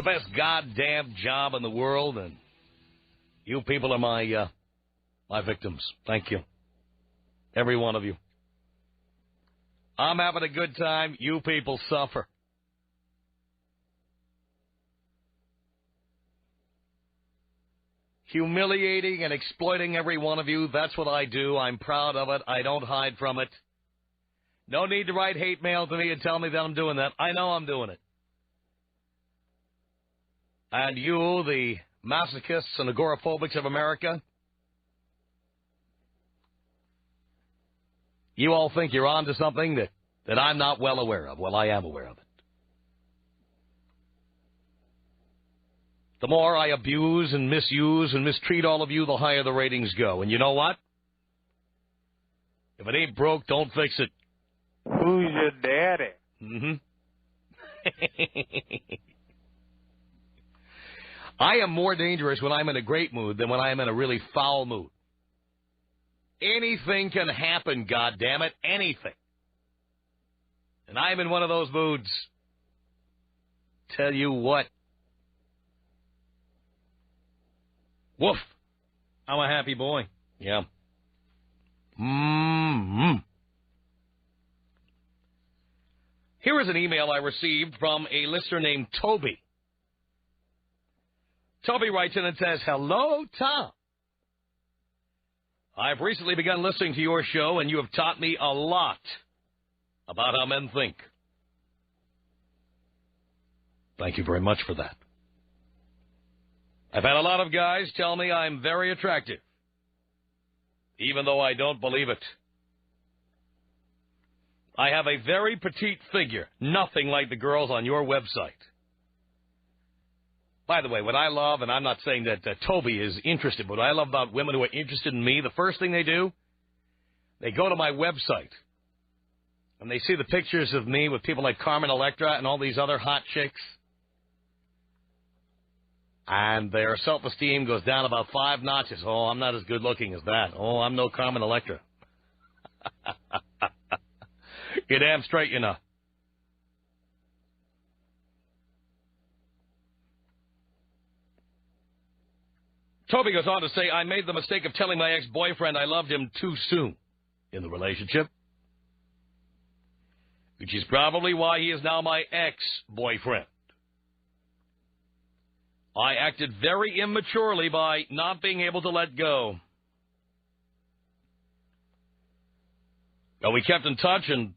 best goddamn job in the world, and you people are my victims. Thank you. Every one of you. I'm having a good time. You people suffer. Humiliating and exploiting every one of you. That's what I do. I'm proud of it. I don't hide from it. No need to write hate mail to me and tell me that I'm doing that. I know I'm doing it. And you, the masochists and agoraphobics of America, you all think you're on to something that I'm not well aware of. Well, I am aware of it. The more I abuse and misuse and mistreat all of you, the higher the ratings go. And you know what? If it ain't broke, don't fix it. Who's your daddy? Mm-hmm. I am more dangerous when I'm in a great mood than when I'm in a really foul mood. Anything can happen, goddammit, anything. And I'm in one of those moods. Tell you what. Woof. I'm a happy boy. Yeah. Mm-hmm. Here is an email I received from a listener named Toby. Toby writes in and says, "Hello, Tom. I've recently begun listening to your show, and you have taught me a lot about how men think." Thank you very much for that. I've had a lot of guys tell me I'm very attractive, even though I don't believe it. I have a very petite figure, nothing like the girls on your website. By the way, what I love, and I'm not saying that Toby is interested, but what I love about women who are interested in me, the first thing they do, they go to my website, and they see the pictures of me with people like Carmen Electra and all these other hot chicks, and their self-esteem goes down about 5 notches. Oh, I'm not as good looking as that. Oh, I'm no Carmen Electra. You're damn straight, you know. Toby goes on to say, I made the mistake of telling my ex-boyfriend I loved him too soon in the relationship, which is probably why he is now my ex-boyfriend. I acted very immaturely by not being able to let go. But we kept in touch and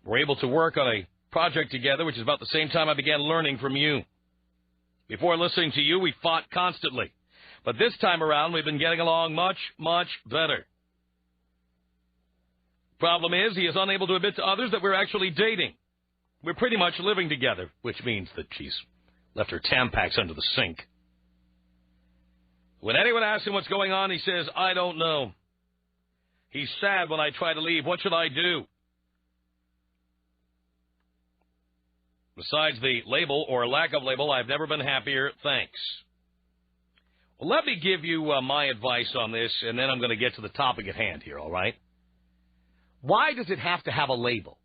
were able to work on a project together, which is about the same time I began learning from you. Before listening to you, we fought constantly. But this time around, we've been getting along much, much better. Problem is, he is unable to admit to others that we're actually dating. We're pretty much living together, which means that she's left her Tampax under the sink. When anyone asks him what's going on, he says, I don't know. He's sad when I try to leave. What should I do? Besides the label or lack of label, I've never been happier. Thanks. Well, let me give you my advice on this, and then I'm going to get to the topic at hand here, all right? Why does it have to have a label?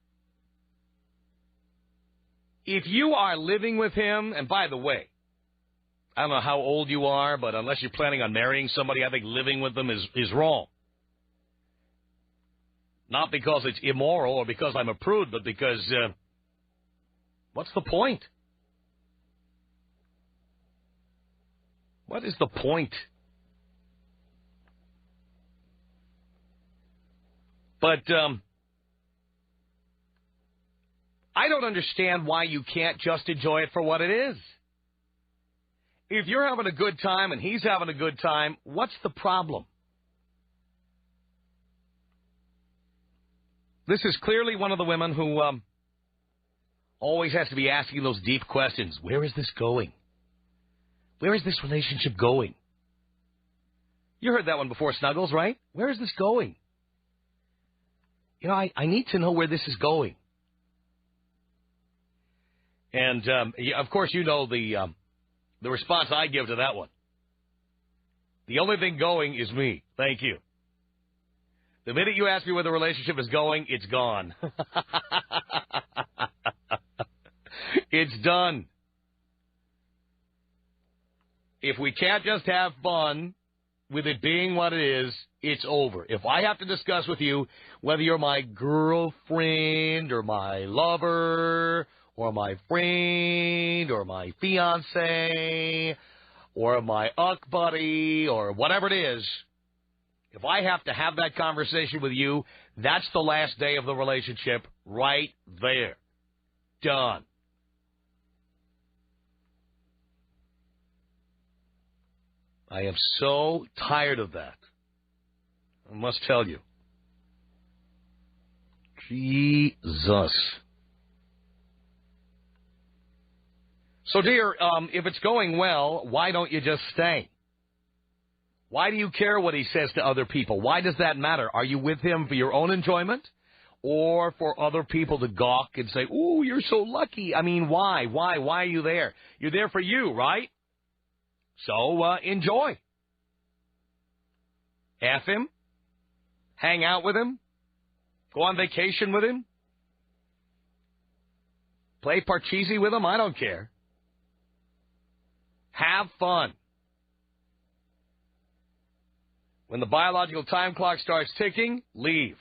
If you are living with him, and by the way, I don't know how old you are, but unless you're planning on marrying somebody, I think living with them is wrong. Not because it's immoral or because I'm a prude, but because, what's the point? What is the point? But I don't understand why you can't just enjoy it for what it is. If you're having a good time and he's having a good time, what's the problem? This is clearly one of the women who always has to be asking those deep questions. Where is this going? Where is this relationship going? You heard that one before, Snuggles, right? Where is this going? You know, I need to know where this is going. And, of course, you know the response I give to that one. The only thing going is me. Thank you. The minute you ask me where the relationship is going, it's gone. It's done. If we can't just have fun with it being what it is, it's over. If I have to discuss with you whether you're my girlfriend or my lover or my friend or my fiancé or my uck buddy or whatever it is, if I have to have that conversation with you, that's the last day of the relationship right there. Done. I am so tired of that. I must tell you. Jesus. So, dear, if it's going well, why don't you just stay? Why do you care what he says to other people? Why does that matter? Are you with him for your own enjoyment or for other people to gawk and say, ooh, you're so lucky? I mean, why? Why are you there? You're there for you, right? So, enjoy. F him. Hang out with him. Go on vacation with him. Play parcheesi with him. I don't care. Have fun. When the biological time clock starts ticking, leave.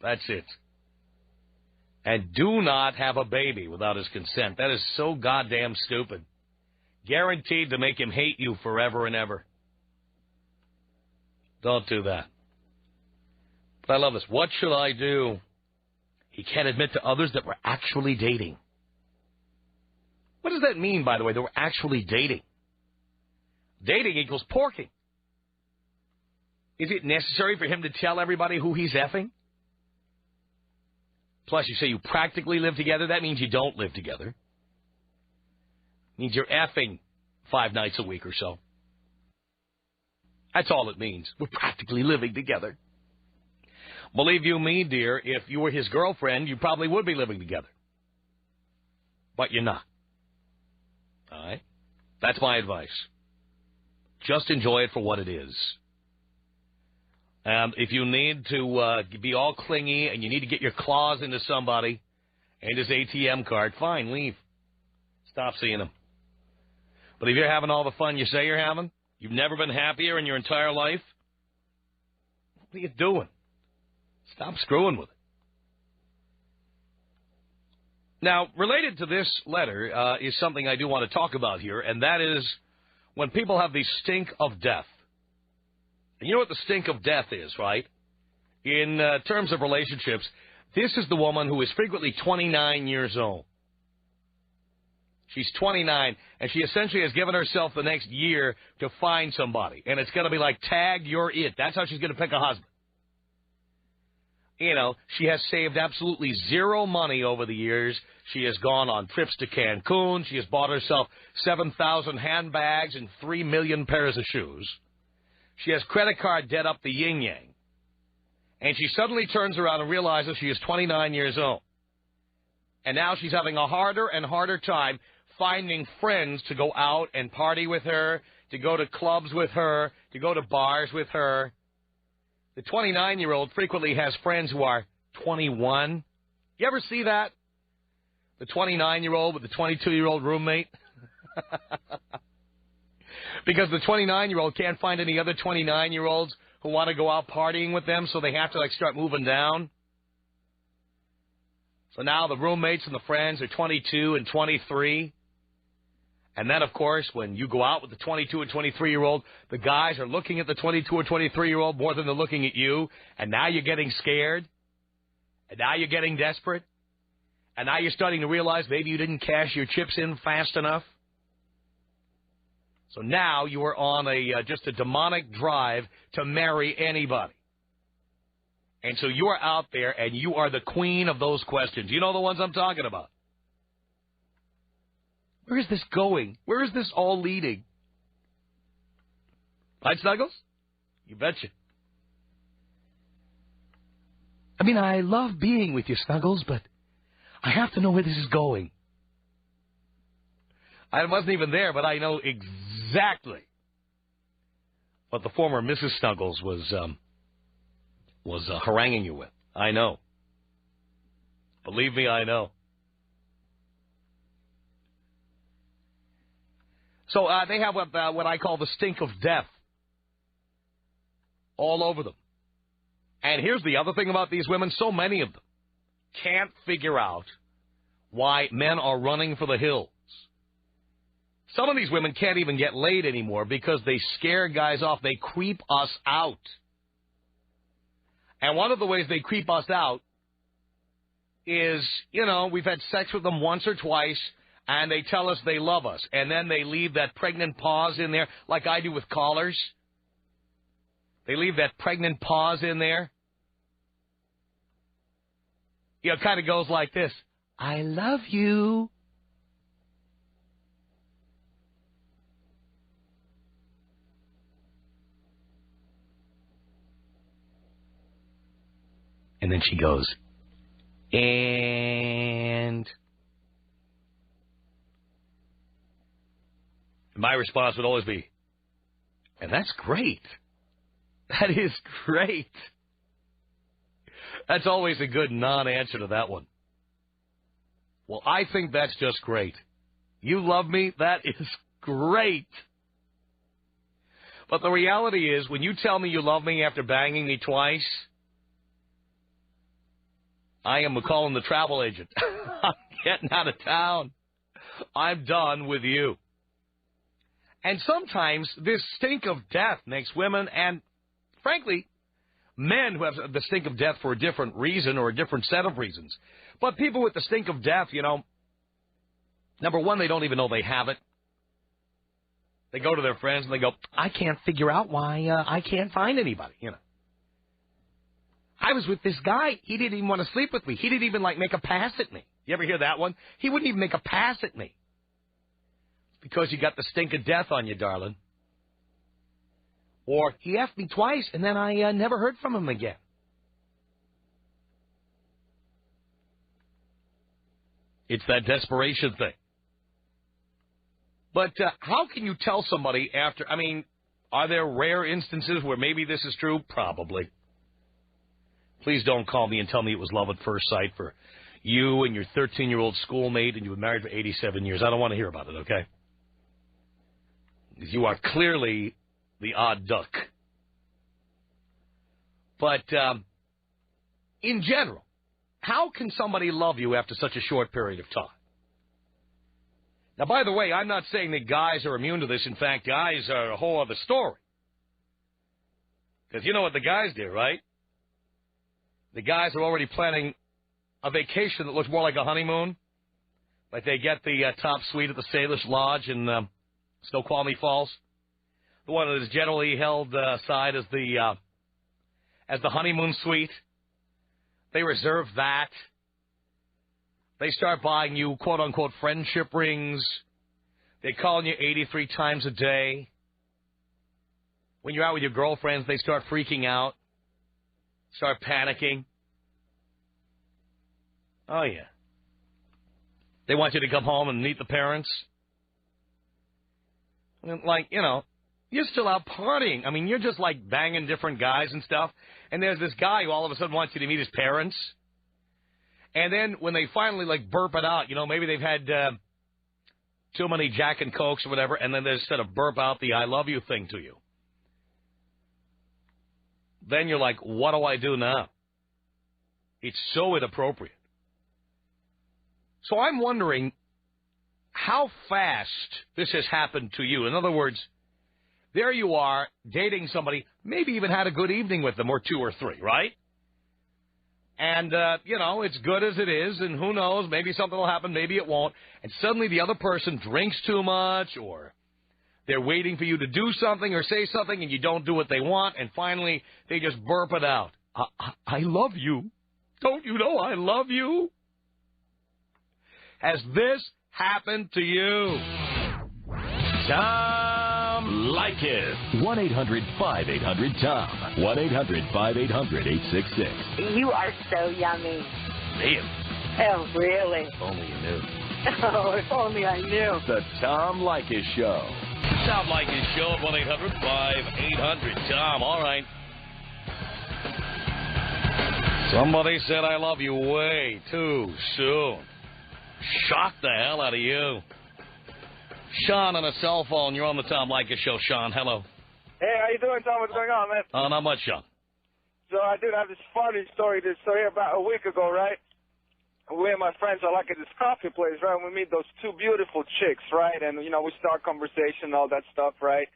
That's it. And do not have a baby without his consent. That is so goddamn stupid. Guaranteed to make him hate you forever and ever. Don't do that. But I love this. What should I do? He can't admit to others that we're actually dating. What does that mean, by the way, that we're actually dating? Dating equals porking. Is it necessary for him to tell everybody who he's effing? Plus, you say you practically live together. That means you don't live together. It means you're effing 5 nights a week or so. That's all it means. We're practically living together. Believe you me, dear, if you were his girlfriend, you probably would be living together. But you're not. All right? That's my advice. Just enjoy it for what it is. If you need to be all clingy and you need to get your claws into somebody and his ATM card, fine, leave. Stop seeing him. But if you're having all the fun you say you're having, you've never been happier in your entire life, what are you doing? Stop screwing with it. Now, related to this letter is something I do want to talk about here, and that is when people have the stink of death. And you know what the stink of death is, right? In terms of relationships, this is the woman who is frequently 29 years old. She's 29, and she essentially has given herself the next year to find somebody. And it's going to be like, tag, you're it. That's how she's going to pick a husband. You know, she has saved absolutely zero money over the years. She has gone on trips to Cancun. She has bought herself 7,000 handbags and 3 million pairs of shoes. She has credit card debt up the yin-yang. And she suddenly turns around and realizes she is 29 years old. And now she's having a harder and harder time finding friends to go out and party with her, to go to clubs with her, to go to bars with her. The 29-year-old frequently has friends who are 21. You ever see that? The 29-year-old with the 22-year-old roommate? Because the 29-year-old can't find any other 29-year-olds who want to go out partying with them, so they have to, like, start moving down. So now the roommates and the friends are 22 and 23. And then, of course, when you go out with the 22 and 23-year-old, the guys are looking at the 22 or 23-year-old more than they're looking at you. And now you're getting scared. And now you're getting desperate. And now you're starting to realize maybe you didn't cash your chips in fast enough. So now you are on just a demonic drive to marry anybody. And so you are out there, and you are the queen of those questions. You know the ones I'm talking about. Where is this going? Where is this all leading? Right, Snuggles? You betcha. I mean, I love being with you, Snuggles, but I have to know where this is going. I wasn't even there, but I know exactly what the former Mrs. Snuggles was haranguing you with. I know. Believe me, I know. So they have what I call the stink of death all over them. And here's the other thing about these women. So many of them can't figure out why men are running for the hills. Some of these women can't even get laid anymore because they scare guys off. They creep us out. And one of the ways they creep us out is, we've had sex with them once or twice, and they tell us they love us. And then they leave that pregnant pause in there, like I do with callers. They leave that pregnant pause in there. It kind of goes like this. I love you. And then she goes, and my response would always be, and that's great. That is great. That's always a good non-answer to that one. Well, I think that's just great. You love me? That is great. But the reality is, when you tell me you love me after banging me twice, I am calling the travel agent. I'm getting out of town. I'm done with you. And sometimes this stink of death makes women and, frankly, men who have the stink of death for a different reason or a different set of reasons. But people with the stink of death, number one, they don't even know they have it. They go to their friends and they go, I can't figure out why I can't find anybody, I was with this guy. He didn't even want to sleep with me. He didn't even, make a pass at me. You ever hear that one? He wouldn't even make a pass at me. Because you got the stink of death on you, darling. Or he effed me twice, and then I never heard from him again. It's that desperation thing. But how can you tell somebody after, are there rare instances where maybe this is true? Probably. Please don't call me and tell me it was love at first sight for you and your 13-year-old schoolmate and you were married for 87 years. I don't want to hear about it, okay? You are clearly the odd duck. But in general, how can somebody love you after such a short period of time? Now, by the way, I'm not saying that guys are immune to this. In fact, guys are a whole other story. Because you know what the guys do, right? The guys are already planning a vacation that looks more like a honeymoon. Like they get the top suite at the Salish Lodge in Snoqualmie Falls. The one that is generally held aside as the honeymoon suite. They reserve that. They start buying you, quote-unquote, friendship rings. They're calling you 83 times a day. When you're out with your girlfriends, they start freaking out. Start panicking. Oh, yeah. They want you to come home and meet the parents. And you're still out partying. You're just banging different guys and stuff. And there's this guy who all of a sudden wants you to meet his parents. And then when they finally burp it out, maybe they've had too many Jack and Cokes or whatever, and then they instead of burp out the I love you thing to you. Then you're like, what do I do now? It's so inappropriate. So I'm wondering how fast this has happened to you. In other words, there you are dating somebody, maybe even had a good evening with them, or two or three, right? And, it's good as it is, and who knows, maybe something will happen, maybe it won't. And suddenly the other person drinks too much, or they're waiting for you to do something or say something, and you don't do what they want, and finally they just burp it out. I love you. Don't you know I love you? Has this happened to you? Tom Leykis. 1-800-5800-TOM. 1-800-5800-866. You are so yummy. Damn. Oh, really? If only you knew. Oh, if only I knew. The Tom Leykis Show. Tom Leykis Show at 1-800-5800-TOM. All right. Somebody said I love you way too soon. Shocked the hell out of you. Sean on a cell phone. You're on the Tom Leykis Show. Sean, hello. Hey, how you doing, Tom? What's going on, man? Not much, Sean. So I did have this funny story. About a week ago, right? We and my friends are like at this coffee place, right? And we meet those two beautiful chicks, right? And, you know, we start conversation and all that stuff, right?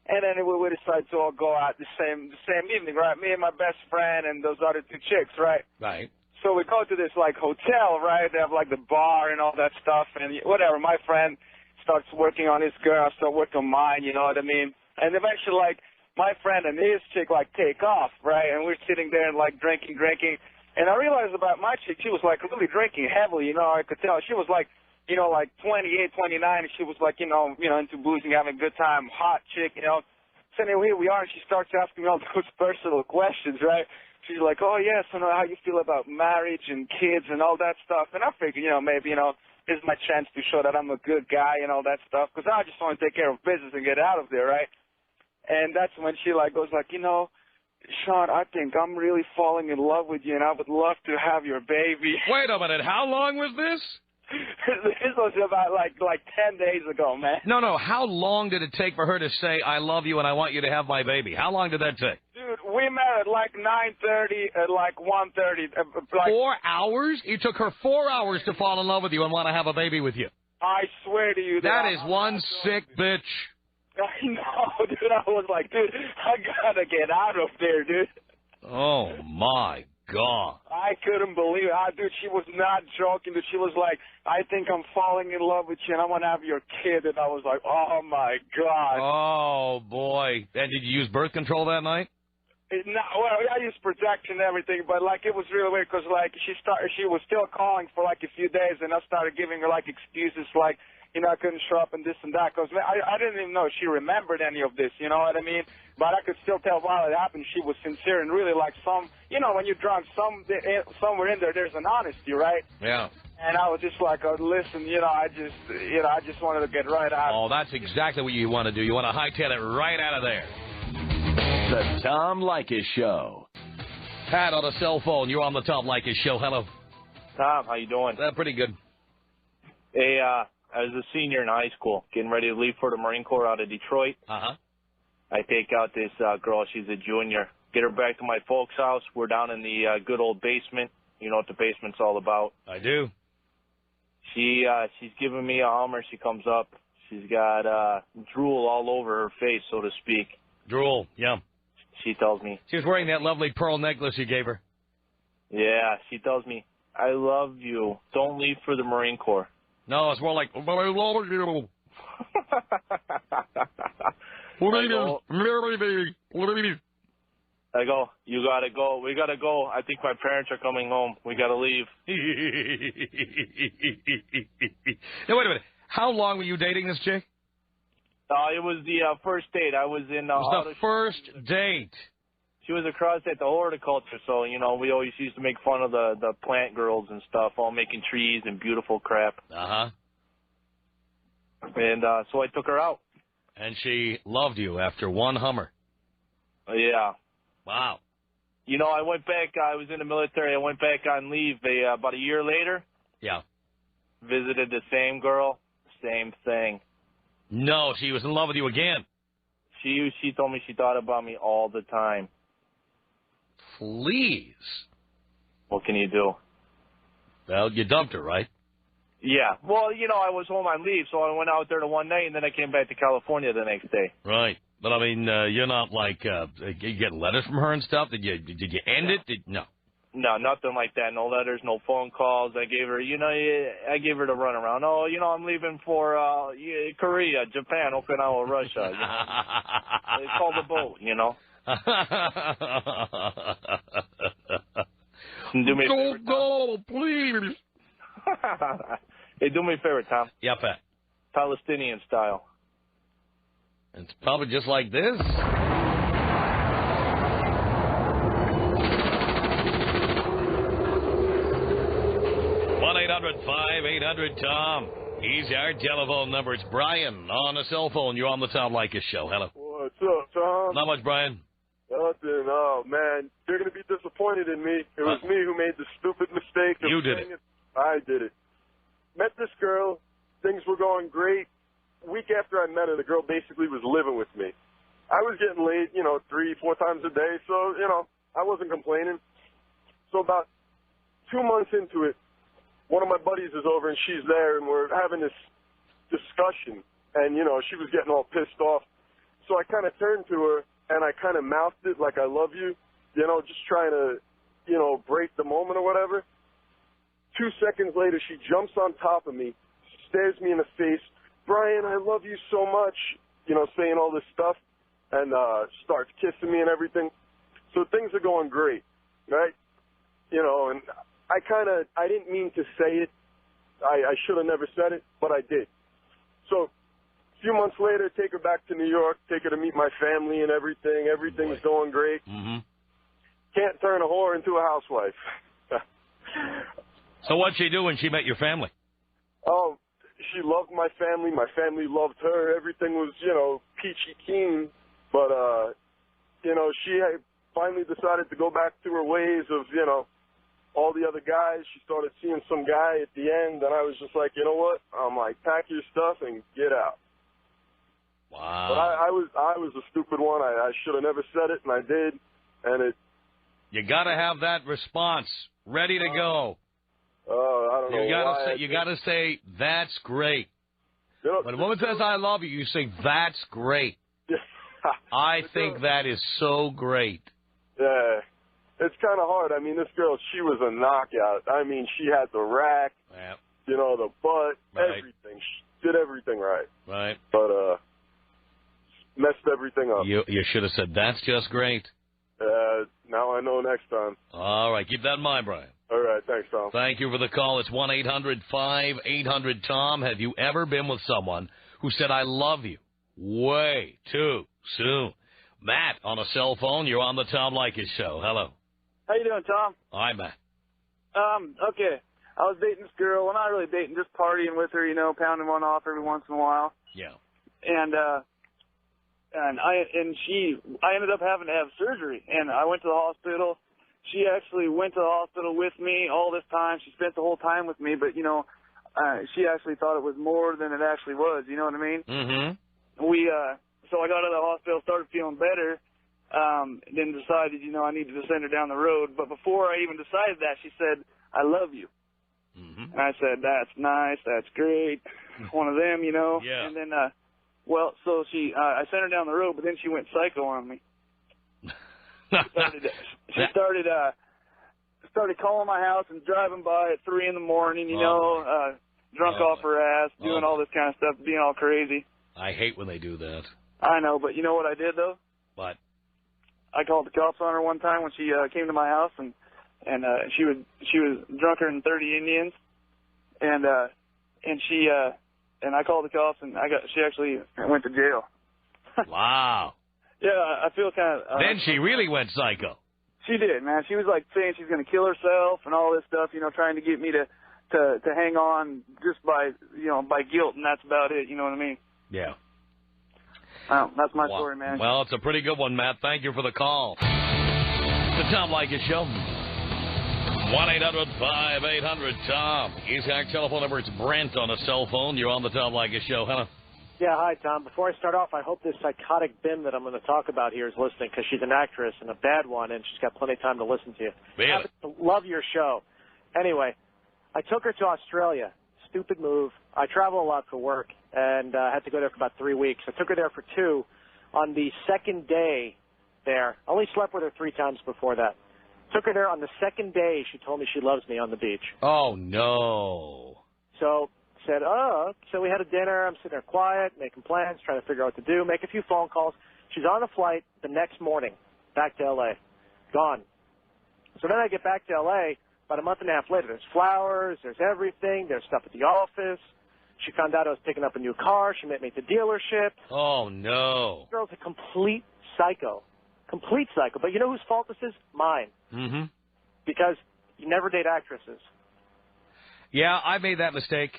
And then we decide to all go out the same evening, right? Me and my best friend and those other two chicks, right? Right. So we go to this, like, hotel, right? They have, like, the bar and all that stuff. And whatever, my friend starts working on his girl. I start working on mine, you know what I mean? And eventually, like, my friend and his chick, like, take off, right? And we're sitting there and, like, drinking. And I realized about my chick, she was, like, really drinking heavily, you know, I could tell. She was, like, you know, like 28, 29, and she was, like, you know, into boozing, having a good time, hot chick, you know. So anyway, here we are, and she starts asking me all those personal questions, right? She's like, oh, yes, I know how you feel about marriage and kids and all that stuff. And I figured, you know, maybe, you know, this is my chance to show that I'm a good guy and all that stuff, because I just want to take care of business and get out of there, right? And that's when she, like, goes, like, you know, Sean, I think I'm really falling in love with you, and I would love to have your baby. Wait a minute. How long was this? This was about, like 10 days ago, man. No. How long did it take for her to say, I love you and I want you to have my baby? How long did that take? Dude, we met at, like, 9:30 at, like, 1:30. Like, 4 hours? It took her 4 hours to fall in love with you and want to have a baby with you. I swear to you. That is one sick bitch. I know, dude. I was like, dude, I gotta get out of there, dude. Oh, my God. I couldn't believe it. Dude, she was not joking. Dude, she was like, I think I'm falling in love with you, and I want to have your kid. And I was like, oh, my God. Oh, boy. And did you use birth control that night? Well, I used protection and everything, but, like, it was really weird because, like, she was still calling for, like, a few days, and I started giving her, like, excuses, like, you know, I couldn't show up and this and that, because I didn't even know she remembered any of this, you know what I mean? But I could still tell while it happened she was sincere and really, like, you know, when you're drunk, somewhere in there, there's an honesty, right? Yeah. And I was just like, oh, listen, I just wanted to get right out. Oh, that's exactly what you want to do. You want to hightail it right out of there. The Tom Leykis Show. Pat on a cell phone. You're on the Tom Leykis Show. Hello. Tom, how you doing? Pretty good. Hey, I was a senior in high school, getting ready to leave for the Marine Corps out of Detroit. Uh-huh. I take out this girl. She's a junior. Get her back to my folks' house. We're down in the good old basement. You know what the basement's all about. I do. She's giving me a Hummer. She comes up. She's got drool all over her face, so to speak. Drool, yeah. She tells me. She was wearing that lovely pearl necklace you gave her. Yeah, she tells me, I love you. Don't leave for the Marine Corps. No, it's more like, I love you. I go, you gotta go. We gotta go. I think my parents are coming home. We gotta leave. Now, wait a minute. How long were you dating this chick? It was the first date. I was in... it was the first date. She was across at the horticulture, so, you know, we always used to make fun of the plant girls and stuff, all making trees and beautiful crap. Uh-huh. And so I took her out. And she loved you after one Hummer. Yeah. Wow. You know, I went back, I was in the military, I went back on leave about a year later. Yeah. Visited the same girl, same thing. No, she was in love with you again. She told me she thought about me all the time. Please. What can you do? Well, you dumped her, right? Yeah. Well, you know, I was home on leave, so I went out there the one night, and then I came back to California the next day. Right. But, I mean, you're not like, you get letters from her and stuff? Did you end it? No. No, nothing like that. No letters, no phone calls. I gave her, I gave her the runaround. Oh, I'm leaving for Korea, Japan, Okinawa, Russia. They call the boat, Do me a favor, go, please. Hey, do me a favor, Tom. Yeah, Pat. Palestinian style. It's probably just like this. 1-800-5800-TOM. He's our telephone number. It's Brian on a cell phone. You're on the Tom Leykis Show. Hello. What's up, Tom? Not much, Brian. Nothing. Oh, man. They're going to be disappointed in me. It was me who made the stupid mistake. You did it. I did it. Met this girl. Things were going great. week after I met her, the girl basically was living with me. I was getting laid, 3-4 times a day, so, I wasn't complaining. So about 2 months into it, one of my buddies is over and she's there and we're having this discussion. And, she was getting all pissed off. So I kind of turned to her and I kind of mouthed it like I love you, just trying to, break the moment or whatever. 2 seconds later, she jumps on top of me, stares me in the face. Brian, I love you so much, saying all this stuff, and starts kissing me and everything. So things are going great, right? And I didn't mean to say it. I should have never said it, but I did. So a few months later, take her back to New York, take her to meet my family and everything. Everything's going great. Mm-hmm. Can't turn a whore into a housewife. So what'd she do when she met your family? Oh, she loved my family. My family loved her. Everything was, peachy keen. But, she had finally decided to go back to her ways of, all the other guys. She started seeing some guy at the end, and I was just like, you know what? I'm like, pack your stuff and get out. Wow. But I was a stupid one. I should have never said it, and I did. And it. You got to have that response ready to go. I don't know. You got to say, that's great. When a woman says, I love you, you say, that's great. I think that is so great. Yeah. It's kind of hard. I mean, this girl, she was a knockout. I mean, she had the rack, the butt, everything. She did everything right. Right. But messed everything up. You should have said, that's just great. Now I know next time. All right. Keep that in mind, Brian. All right. Thanks, Tom. Thank you for the call. It's 1-800-5800-TOM. Have you ever been with someone who said, I love you way too soon? Matt on a cell phone. You're on the Tom Leykis Show. Hello. How you doing, Tom? Hi, Matt. Okay. I was dating this girl. Well, not really dating, just partying with her, pounding one off every once in a while. Yeah. And I ended up having to have surgery, and I went to the hospital. She actually went to the hospital with me all this time. She spent the whole time with me, but she actually thought it was more than it actually was. You know what I mean? Mm-hmm. So I got out of the hospital, started feeling better, then decided, I needed to send her down the road. But before I even decided that, she said, I love you. Mm-hmm. And I said, that's nice, that's great. One of them, Yeah. And then, so I sent her down the road, but then she went psycho on me. She started calling my house and driving by at 3 in the morning, drunk off her ass, doing all this kind of stuff, being all crazy. I hate when they do that. I know, but you know what I did, though? What? I called the cops on her one time when she came to my house, and she was drunker than 30 Indians, and I called the cops, and she actually went to jail. Wow. Yeah, I feel kind of. Then she really went psycho. She did, man. She was like saying she's going to kill herself and all this stuff, trying to get me to hang on just by by guilt, and that's about it. You know what I mean? Yeah. Well, that's my story, man. Well, it's a pretty good one, Matt. Thank you for the call. The Tom Leykis Show. 1-800-5800-TOM. Is our telephone number. It's Brent on a cell phone. You're on the Tom Leykis Show. Hello. Yeah, hi, Tom. Before I start off, I hope this psychotic bim that I'm going to talk about here is listening, because she's an actress and a bad one, and she's got plenty of time to listen to you. Really? I love your show. Anyway, I took her to Australia. Stupid move. I travel a lot for work, and I had to go there for about 3 weeks. I took her there for 2. On the second day there, I only slept with her 3 times before that. Took her there on the second day. She told me she loves me on the beach. Oh, no. So said, so we had a dinner. I'm sitting there quiet, making plans, trying to figure out what to do, make a few phone calls. She's on a flight the next morning back to L.A. Gone. So then I get back to L.A. about a month and a half later. There's flowers, there's everything, there's stuff at the office. She found out I was picking up a new car. She met me at the dealership. Oh, no. This girl's a complete psycho. Complete psycho. But you know whose fault this is? Mine. Mm-hmm. Because you never date actresses. Yeah, I made that mistake.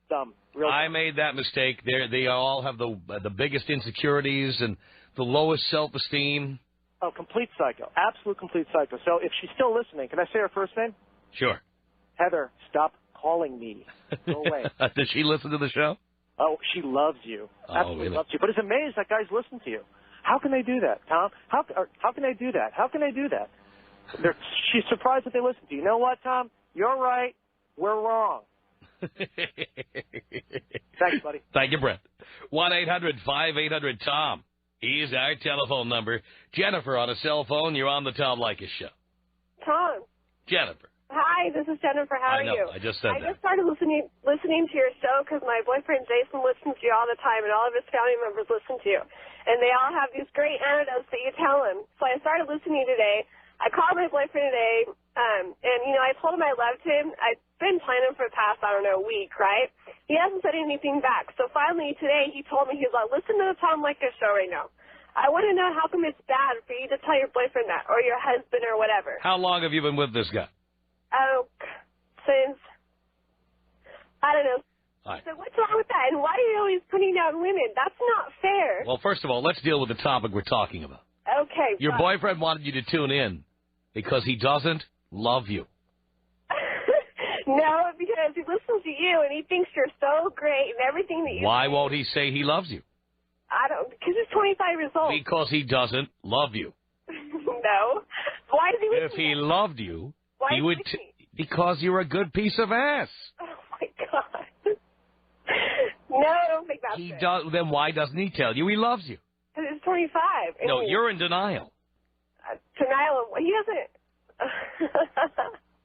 Dumb. Real I dumb. made that mistake. They all have the biggest insecurities and the lowest self-esteem. Oh, complete psycho. Absolute complete psycho. So if she's still listening, can I say her first name? Sure. Heather, stop calling me. Go away. Does she listen to the show? Oh, she loves you. Absolutely really? loves you. But is amazed that guys listen to you. How can they do that, Tom? How can they do that? How can they do that? She's surprised that they listen to you. You know what, Tom? You're right. We're wrong. Thanks, buddy. Thank you, Brett. 1-800-5800-TOM is our telephone number. Jennifer on a cell phone. You're on the Tom Leykis Show. Tom. Jennifer. Hi, this is Jennifer. How are you? I just said that. I just started listening to your show because my boyfriend Jason listens to you all the time, and all of his family members listen to you. And they all have these great anecdotes that you tell him. So I started listening today. I called my boyfriend today, and, I told him I loved him. I've been planning for the past, week, right? He hasn't said anything back. So finally today he told me, he's like, listen to the Tom Leykis Show right now. I want to know how come it's bad for you to tell your boyfriend that, or your husband or whatever. How long have you been with this guy? Since, I don't know. Right. So what's wrong with that? And why are you always putting down women? That's not fair. Well, first of all, let's deal with the topic we're talking about. Okay. Your boyfriend wanted you to tune in because he doesn't love you. No, because he listens to you and he thinks you're so great and everything that you Why say. won't he say he loves you? Because he's 25 years old. Because he doesn't love you. No. Why does he listen If he loved you, Why he would... Because you're a good piece of ass. Oh, my God. No, I don't think that's it. Then why doesn't he tell you he loves you? Because he's 25. No, you're in denial. Denial of... He doesn't...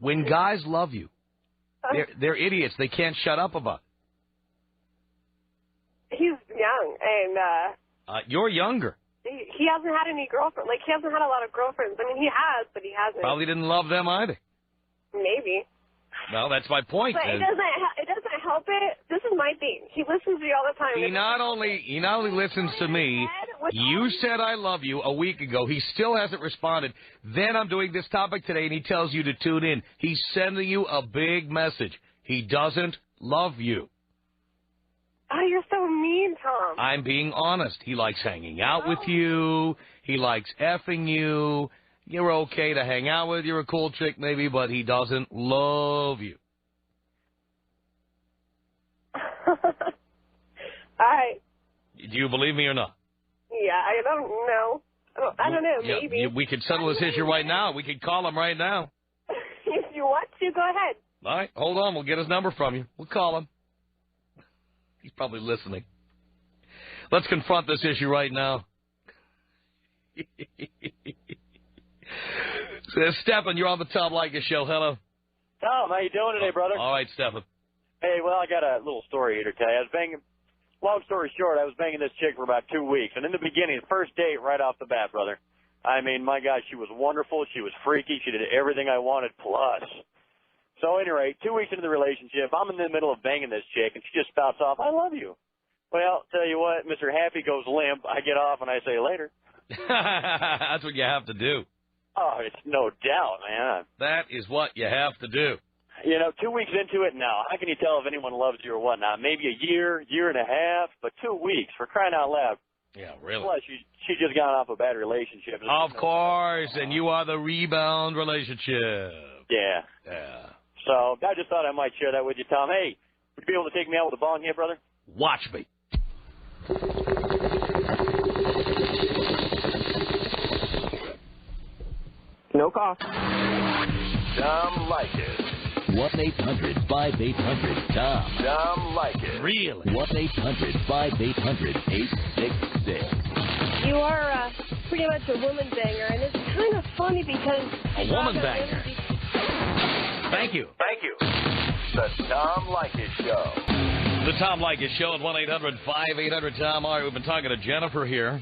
When guys love you, they're idiots. They can't shut up about it. He's young, and... you're younger. He hasn't had any girlfriends. Like, he hasn't had a lot of girlfriends. I mean, he has, but he hasn't. Probably didn't love them either. Maybe. Well, that's my point. But it doesn't help it. This is my thing. He listens to you all the time. He not only listens to me. You said I love you a week ago. He still hasn't responded. Then I'm doing this topic today, and he tells you to tune in. He's sending you a big message. He doesn't love you. Oh, you're so mean, Tom. I'm being honest. He likes hanging out with you. He likes effing you. You're okay to hang out with. You're a cool chick, maybe, but he doesn't love you. All right. Do you believe me or not? Yeah, I don't know. I don't know, maybe. We could settle this issue right now. We could call him right now. If you want to, go ahead. All right, hold on. We'll get his number from you. We'll call him. He's probably listening. Let's confront this issue right now. Stephen, you're on the Tom Leykis Show. Hello. Tom, how you doing today, brother? All right, Stephen. Hey, well, I got a little story here to tell you. Long story short, I was banging this chick for about 2 weeks. And in the beginning, the first date right off the bat, brother, I mean, my God, she was wonderful. She was freaky. She did everything I wanted plus. So anyway, 2 weeks into the relationship, I'm in the middle of banging this chick, and she just spouts off, I love you. Well, tell you what, Mr. Happy goes limp. I get off, and I say later. That's what you have to do. Oh, it's no doubt, man. That is what you have to do. 2 weeks into it now, how can you tell if anyone loves you or whatnot? Maybe a year, year and a half, but 2 weeks, for crying out loud. Yeah, really. Plus, she just got off a bad relationship. Of course, and you are the rebound relationship. Yeah. Yeah. So I just thought I might share that with you, Tom. Hey, would you be able to take me out with a bong here, brother? Watch me. No cost. Tom Leykis. 1-800-5800-TOM. Tom Leykis. Really? 1-800-5800-866. You are pretty much a woman banger, and it's kind of funny because... A woman banger. Thank you. Thank you. The Tom Leykis Show. The Tom Leykis Show at 1-800-5800-TOM. All right, we've been talking to Jennifer here.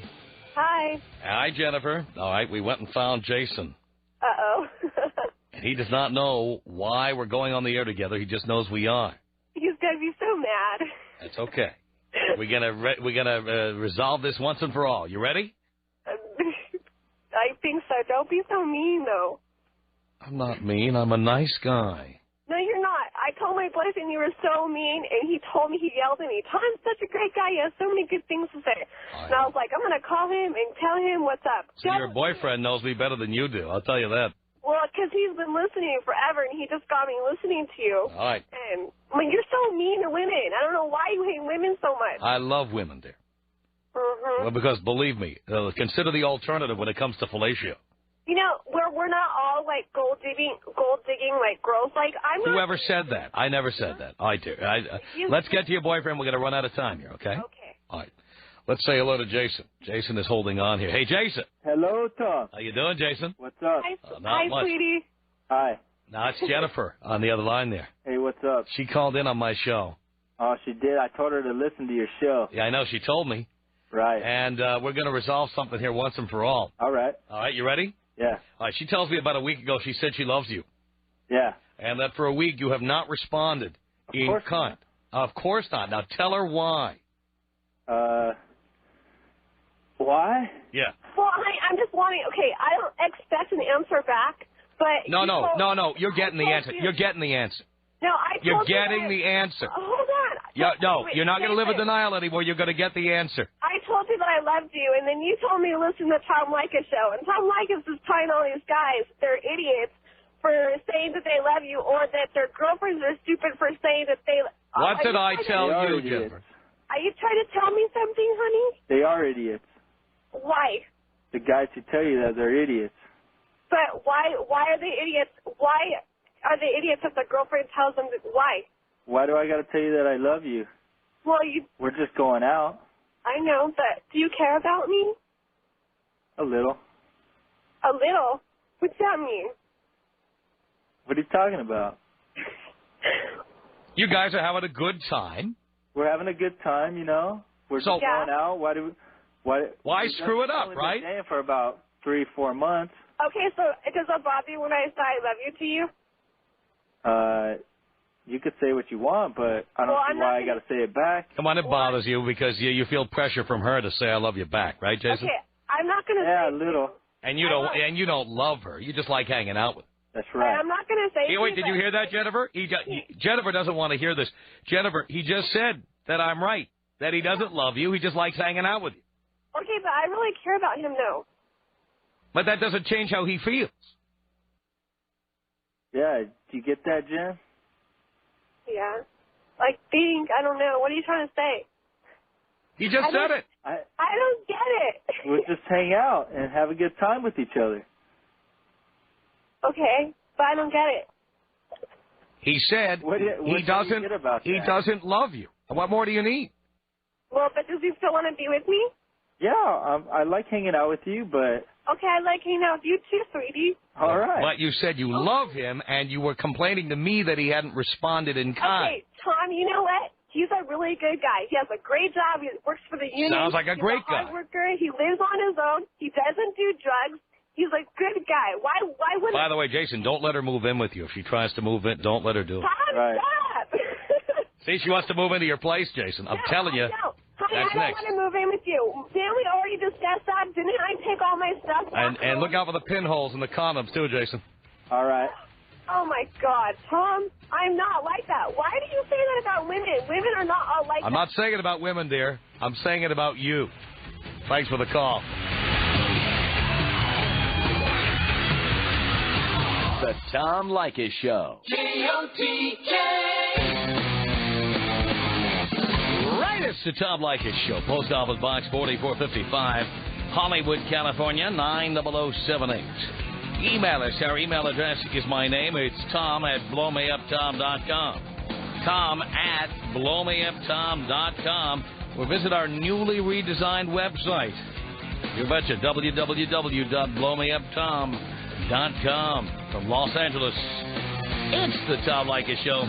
Hi. Hi, Jennifer. All right, we went and found Jason. Uh-oh. And he does not know why we're going on the air together. He just knows we are. He's going to be so mad. That's okay. We're gonna resolve this once and for all. You ready? I think so. Don't be so mean, though. I'm not mean. I'm a nice guy. No, you're not. I told my boyfriend you were so mean, and he told me, he yelled at me, Tom's such a great guy. He has so many good things to say. And I was like, I'm going to call him and tell him what's up. So your boyfriend knows me better than you do. I'll tell you that. Well, because he's been listening forever, and he just got me listening to you. All right. And you're so mean to women. I don't know why you hate women so much. I love women, dear. Mm-hmm. Well, because believe me, consider the alternative when it comes to fellatio. You know, we're not all like gold digging like girls. Like I'm not. Whoever said that? I never said that. I do. Let's get to your boyfriend. We're going to run out of time here, okay? Okay. All right. Let's say hello to Jason. Jason is holding on here. Hey, Jason. Hello, Tom. How you doing, Jason? What's up? Hi, sweetie. Hi. No, it's Jennifer on the other line there. Hey, what's up? She called in on my show. Oh, she did. I told her to listen to your show. Yeah, I know. She told me. Right. And we're going to resolve something here once and for all. All right. All right, you ready? Yeah. All right, she tells me about a week ago she said she loves you. Yeah. And that for a week you have not responded in kind. Of course not. Now tell her why. Why? Yeah. Well, I'm just wanting. Okay, I don't expect an answer back, but No. You're getting the answer. You're getting the answer. No, I told You're you getting that the answer. Hold on. No, Wait, you're not going to live in Jason, denial anymore. You're going to get the answer. I told you that I loved you, and then you told me to listen to Tom Leykis Show, and Tom Leykis is telling all these guys they're idiots for saying that they love you, or that their girlfriends are stupid for saying that they. What did I tell you, Jennifer? Are you trying to tell me something, honey? They are idiots. Why? The guys who tell you that they're idiots. But why are they idiots? Why are they idiots if the girlfriend tells them that? Why? Why do I got to tell you that I love you? Well, We're just going out. I know, but do you care about me? A little. A little? What's that mean? What are you talking about? You guys are having a good time. We're having a good time, you know. We're just going out. Why screw it up, only right? Been dating for about 3-4 months. Okay, so does it bother you when I say I love you to you? You could say what you want, but I don't see why I got to say it back. Come on, it bothers you because you feel pressure from her to say I love you back, right, Jason? Okay, I'm not going to say. Yeah, a little. And you don't love her. You just like hanging out with her. That's right. I'm not going to say. Hey, wait, did you hear that, Jennifer? Jennifer doesn't want to hear this. Jennifer, he just said that I'm right, that he doesn't love you. He just likes hanging out with you. Okay, but I really care about him, though. But that doesn't change how he feels. Yeah, do you get that, Jen? Yeah. I don't know. What are you trying to say? He just said it. I don't get it. We'll just hang out and have a good time with each other. Okay, but I don't get it. He said he doesn't love you. What more do you need? Well, but does he still want to be with me? Yeah, I like hanging out with you, but... Okay, I like hanging out with you too, sweetie. All right. But you said you love him, and you were complaining to me that he hadn't responded in kind. Okay, Tom, you know what? He's a really good guy. He has a great job. He works for the union. Sounds like a great guy. He's a hard worker. He lives on his own. He doesn't do drugs. He's a good guy. Why wouldn't... By the way, Jason, don't let her move in with you. If she tries to move in, don't let her do it. Tom, stop! See, she wants to move into your place, Jason. I'm telling you. Honey, That's I don't next. want to move in with you. Didn't we already discuss that? Didn't I take all my stuff? And look out for the pinholes in the condoms, too, Jason. All right. Oh, my God. Tom, I'm not like that. Why do you say that about women? Women are not all like that. I'm not saying it about women, dear. I'm saying it about you. Thanks for the call. The Tom Leykis Show. Right, it's the Tom Leykis Show. Post Office Box 4455, Hollywood, California, 90078. Email us. Our email address is my name. It's tom@blowmeuptom.com. tom@blowmeuptom.com. Or visit our newly redesigned website. You betcha, www.blowmeuptom.com. From Los Angeles, it's the Tom Leykis Show.